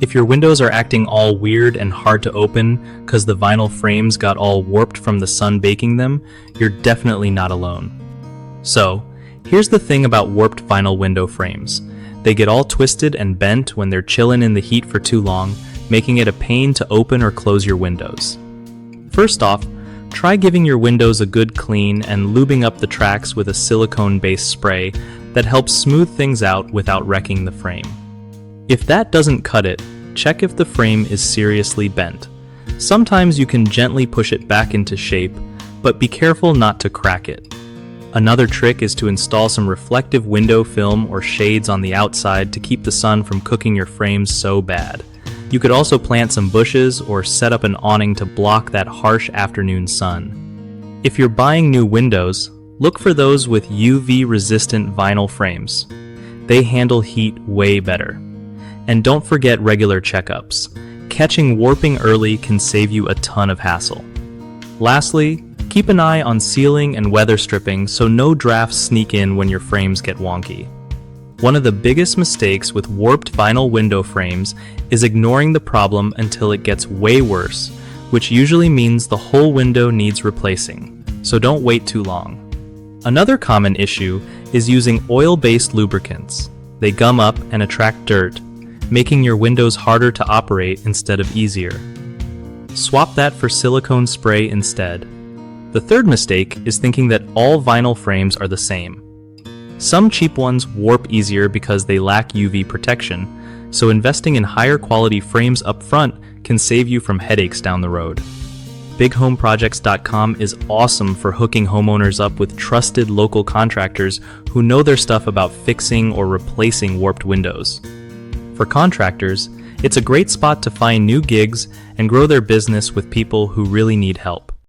If your windows are acting all weird and hard to open because the vinyl frames got all warped from the sun baking them, you're definitely not alone. So, here's the thing about warped vinyl window frames. They get all twisted and bent when they're chilling in the heat for too long, making it a pain to open or close your windows. First off, try giving your windows a good clean and lubing up the tracks with a silicone-based spray that helps smooth things out without wrecking the frame. If that doesn't cut it, check if the frame is seriously bent. Sometimes you can gently push it back into shape, but be careful not to crack it. Another trick is to install some reflective window film or shades on the outside to keep the sun from cooking your frames so bad. You could also plant some bushes or set up an awning to block that harsh afternoon sun. If you're buying new windows, look for those with UV-resistant vinyl frames. They handle heat way better. And don't forget regular checkups. Catching warping early can save you a ton of hassle. Lastly, keep an eye on sealing and weather stripping so no drafts sneak in when your frames get wonky. One of the biggest mistakes with warped vinyl window frames is ignoring the problem until it gets way worse, which usually means the whole window needs replacing, so don't wait too long. Another common issue is using oil-based lubricants. They gum up and attract dirt, making your windows harder to operate instead of easier. Swap that for silicone spray instead. The third mistake is thinking that all vinyl frames are the same. Some cheap ones warp easier because they lack UV protection, so investing in higher quality frames up front can save you from headaches down the road. BigHomeProjects.com is awesome for hooking homeowners up with trusted local contractors who know their stuff about fixing or replacing warped windows. For contractors, it's a great spot to find new gigs and grow their business with people who really need help.